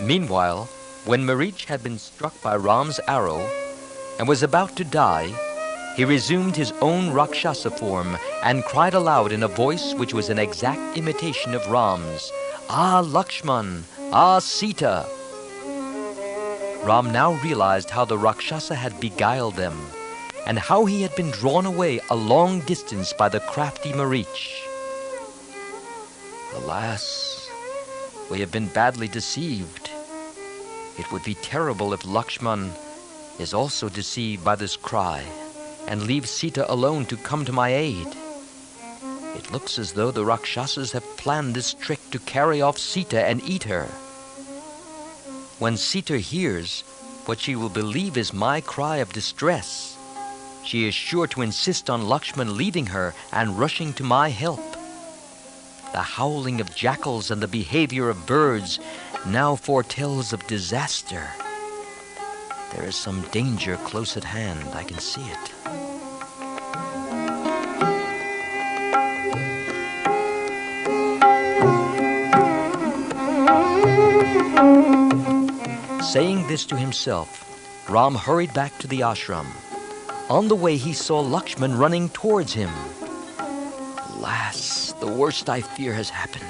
Meanwhile, when Marich had been struck by Ram's arrow and was about to die, he resumed his own Rakshasa form and cried aloud in a voice which was an exact imitation of Ram's, "Ah, Lakshman! Ah, Sita!" Ram now realized how the Rakshasa had beguiled them, and how he had been drawn away a long distance by the crafty Marich. Alas, we have been badly deceived. It would be terrible if Lakshman is also deceived by this cry and leaves Sita alone to come to my aid. It looks as though the Rakshasas have planned this trick to carry off Sita and eat her. When Sita hears what she will believe is my cry of distress, she is sure to insist on Lakshman leaving her and rushing to my help. The howling of jackals and the behavior of birds now foretells of disaster. There is some danger close at hand. I can see it. Saying this to himself, Ram hurried back to the ashram. On the way he saw Lakshman running towards him. Alas, the worst I fear has happened.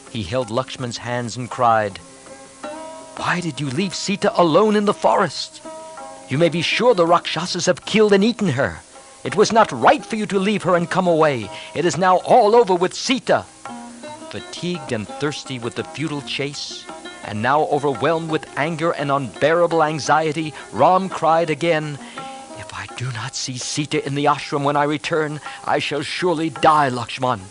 He held Lakshman's hands and cried, "Why did you leave Sita alone in the forest? You may be sure the Rakshasas have killed and eaten her. It was not right for you to leave her and come away. It is now all over with Sita." Fatigued and thirsty with the futile chase, and now overwhelmed with anger and unbearable anxiety, Ram cried again, "If I do not see Sita in the ashram when I return, I shall surely die, Lakshman.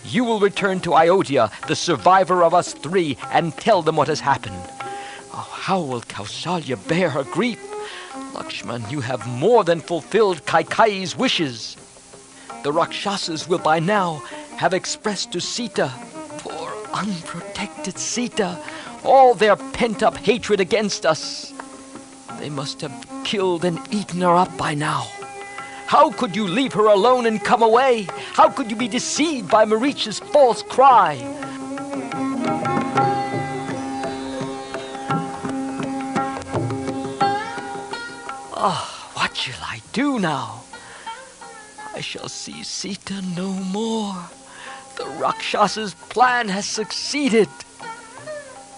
You will return to Ayodhya, the survivor of us three, and tell them what has happened. Oh, how will Kausalya bear her grief? Lakshman, you have more than fulfilled Kaikeyi's wishes. The Rakshasas will by now have expressed to Sita, poor unprotected Sita, all their pent-up hatred against us. They must have killed and eaten her up by now. How could you leave her alone and come away? How could you be deceived by Marich's false cry?" What shall I do now? I shall see Sita no more. The Rakshas's plan has succeeded.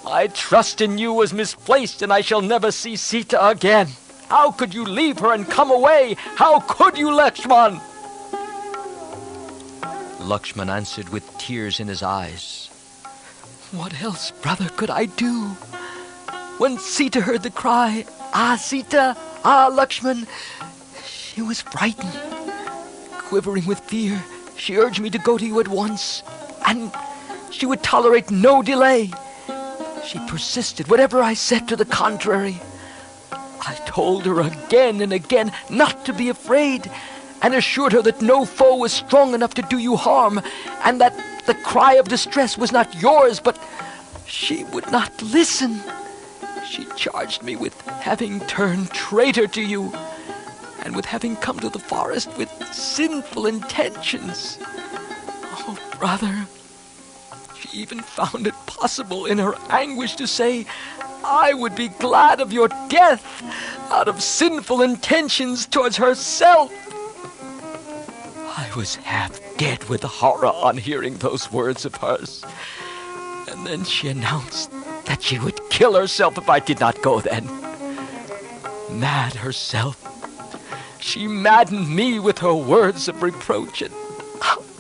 My trust in you was misplaced, and I shall never see Sita again. How could you leave her and come away? How could you, Lakshman? Lakshman answered with tears in his eyes. What else, brother, could I do? When Sita heard the cry, "Ah, Sita! Ah, Lakshman!" she was frightened. Quivering with fear, she urged me to go to you at once, and she would tolerate no delay. She persisted, whatever I said to the contrary. I told her again and again not to be afraid, and assured her that no foe was strong enough to do you harm, and that the cry of distress was not yours, but she would not listen. She charged me with having turned traitor to you, and with having come to the forest with sinful intentions. Oh, brother, she even found it possible in her anguish to say, "I would be glad of your death out of sinful intentions towards herself." I was half dead with horror on hearing those words of hers. And then she announced that she would kill herself if I did not go then. Mad herself, she maddened me with her words of reproach, and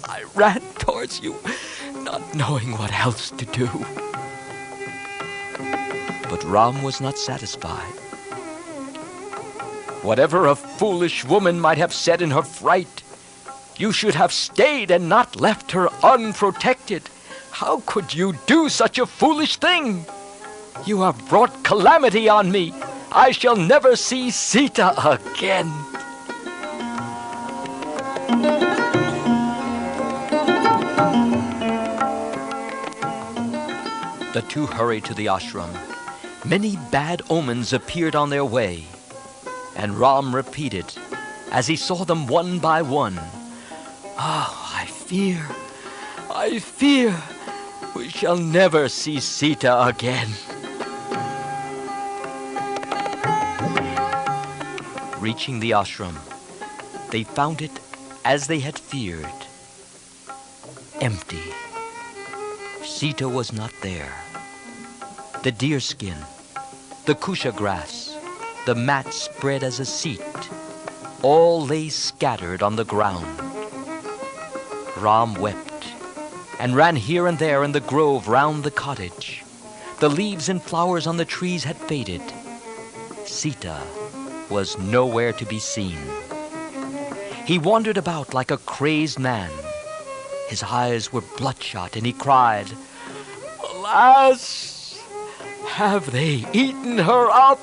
I ran towards you, not knowing what else to do. But Ram was not satisfied. Whatever a foolish woman might have said in her fright, you should have stayed and not left her unprotected. How could you do such a foolish thing? You have brought calamity on me. I shall never see Sita again. The two hurried to the ashram. Many bad omens appeared on their way, and Ram repeated, as he saw them one by one, "Oh, I fear, we shall never see Sita again." reaching the ashram, they found it as they had feared. Empty. Sita was not there. The deerskin, the kusha grass, the mat spread as a seat, all lay scattered on the ground. Ram wept and ran here and there in the grove round the cottage. The leaves and flowers on the trees had faded. Sita was nowhere to be seen. He wandered about like a crazed man. His eyes were bloodshot, and he cried, "Alas! Have they eaten her up?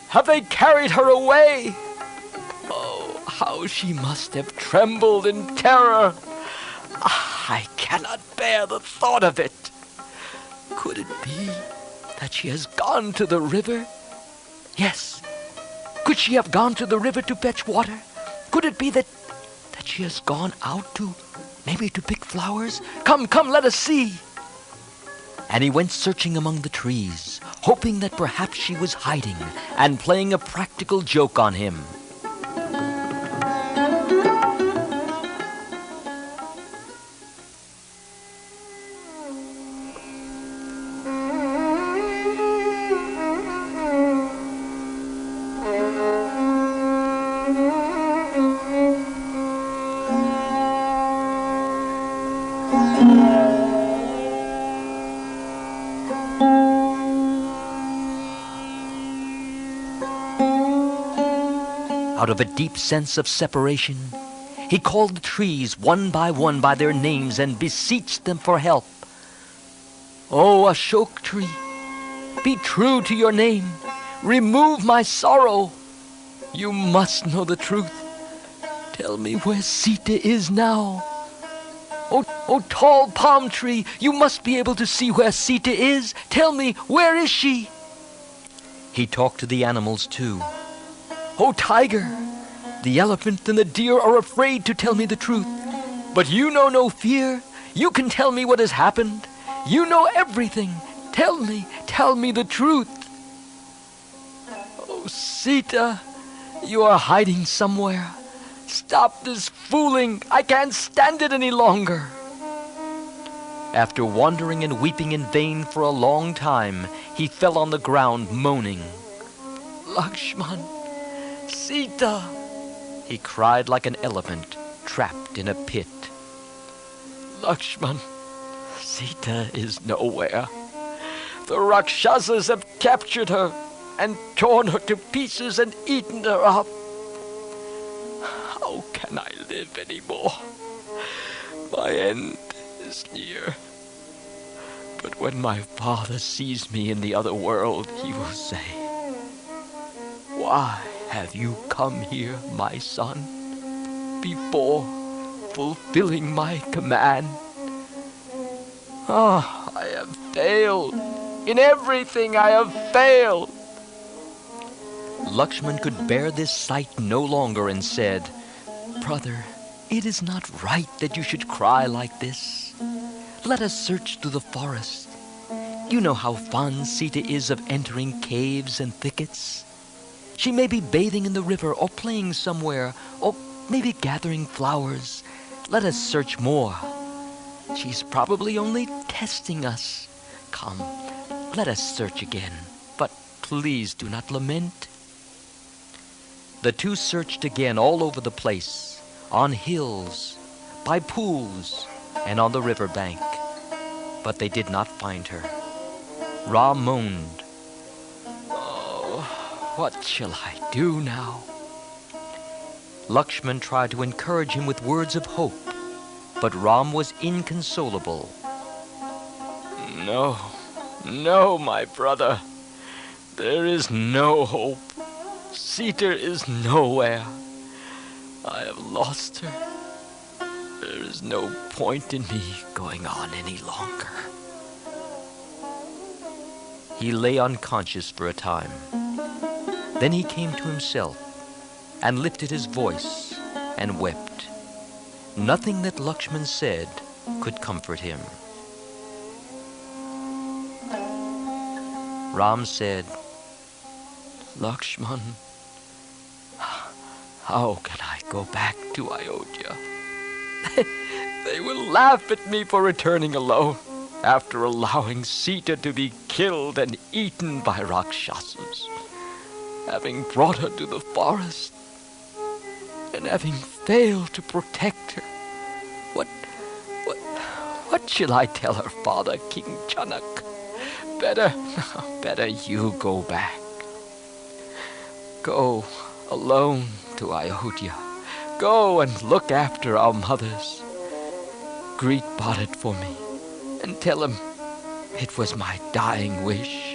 Have they carried her away? Oh, how she must have trembled in terror! I cannot bear the thought of it. Could it be that she has gone to the river? Yes. Could she have gone to the river to fetch water? Could it be that she has gone out maybe to pick flowers? Come, let us see." And he went searching among the trees, hoping that perhaps she was hiding and playing a practical joke on him. Out of a deep sense of separation, he called the trees one by their names and beseeched them for help. "O Ashok tree, be true to your name. Remove my sorrow. You must know the truth. Tell me where Sita is now. O tall palm tree, you must be able to see where Sita is. Tell me, where is she?" He talked to the animals too. "O tiger, the elephant and the deer are afraid to tell me the truth. But you know no fear. You can tell me what has happened. You know everything. Tell me the truth." "Oh, Sita, you are hiding somewhere. Stop this fooling. I can't stand it any longer." After wandering and weeping in vain for a long time, he fell on the ground moaning. "Lakshman, Sita!" He cried like an elephant trapped in a pit. "Lakshman, Sita is nowhere. The Rakshasas have captured her and torn her to pieces and eaten her up. How can I live anymore? My end is near. But when my father sees me in the other world, he will say, 'Why have you come here, my son, before fulfilling my command?' Ah, I have failed. In everything I have failed." Lakshman could bear this sight no longer and said, "Brother, it is not right that you should cry like this. Let us search through the forest. You know how fond Sita is of entering caves and thickets. She may be bathing in the river or playing somewhere, or maybe gathering flowers. Let us search more. She's probably only testing us. Come, let us search again, but please do not lament." The two searched again all over the place, on hills, by pools, and on the river bank, but they did not find her. Ra moaned, "Oh, what shall I do now?" Lakshman tried to encourage him with words of hope, but Ram was inconsolable. No, my brother. There is no hope. Sita is nowhere. I have lost her. There is no point in me going on any longer." He lay unconscious for a time. Then he came to himself and lifted his voice and wept. Nothing that Lakshman said could comfort him. Ram said, "Lakshman, How can I go back to Ayodhya? They will laugh at me for returning alone after allowing Sita to be killed and eaten by Rakshasas, having brought her to the forest and having failed to protect her. What shall I tell her father, King Chanak? Better you go back. Go alone to Ayodhya. Go and look after our mothers. Greet Bharat for me and tell him it was my dying wish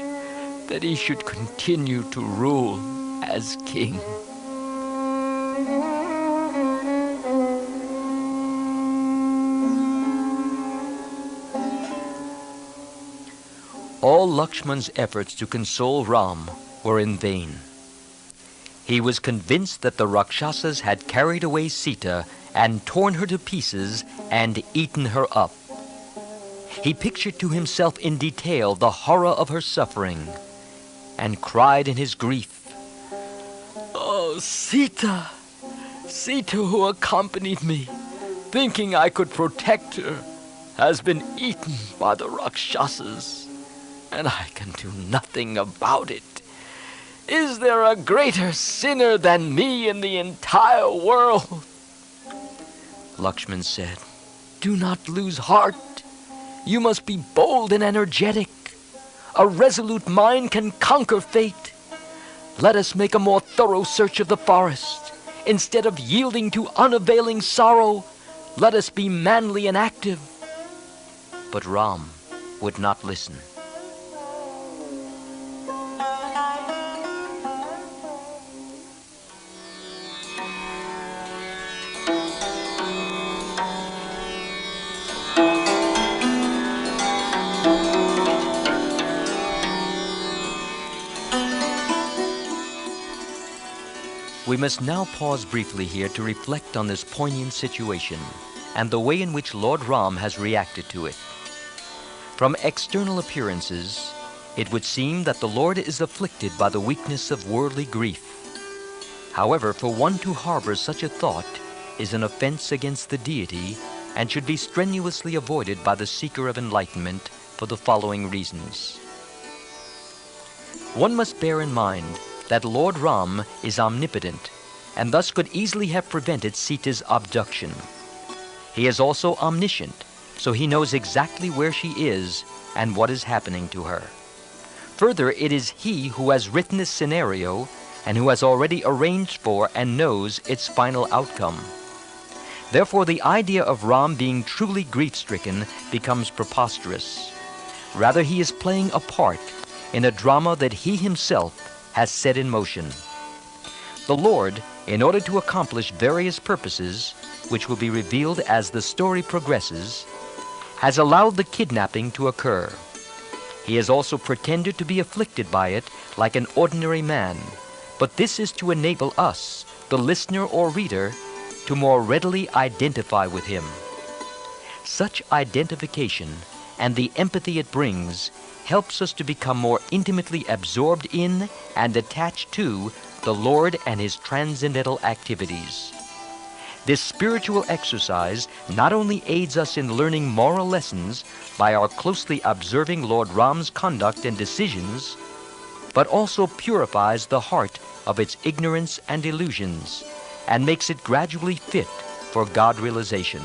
that he should continue to rule as king. All Lakshman's efforts to console Ram were in vain. He was convinced that the Rakshasas had carried away Sita and torn her to pieces and eaten her up. He pictured to himself in detail the horror of her suffering and cried in his grief, "Oh, Sita! Sita, who accompanied me, thinking I could protect her, has been eaten by the Rakshasas, and I can do nothing about it. Is there a greater sinner than me in the entire world?" Lakshman said, "Do not lose heart. You must be bold and energetic. A resolute mind can conquer fate. Let us make a more thorough search of the forest. Instead of yielding to unavailing sorrow, let us be manly and active." But Ram would not listen. We must now pause briefly here to reflect on this poignant situation and the way in which Lord Ram has reacted to it. From external appearances, it would seem that the Lord is afflicted by the weakness of worldly grief. However, for one to harbor such a thought is an offense against the deity and should be strenuously avoided by the seeker of enlightenment for the following reasons. One must bear in mind that Lord Ram is omnipotent and thus could easily have prevented Sita's abduction. He is also omniscient, so he knows exactly where she is and what is happening to her. Further, it is he who has written this scenario and who has already arranged for and knows its final outcome. Therefore, the idea of Ram being truly grief-stricken becomes preposterous. Rather, he is playing a part in a drama that he himself has set in motion. The Lord, in order to accomplish various purposes, which will be revealed as the story progresses, has allowed the kidnapping to occur. He has also pretended to be afflicted by it like an ordinary man, but this is to enable us, the listener or reader, to more readily identify with him. Such identification and the empathy it brings helps us to become more intimately absorbed in and attached to the Lord and His transcendental activities. This spiritual exercise not only aids us in learning moral lessons by our closely observing Lord Ram's conduct and decisions, but also purifies the heart of its ignorance and illusions and makes it gradually fit for God realization.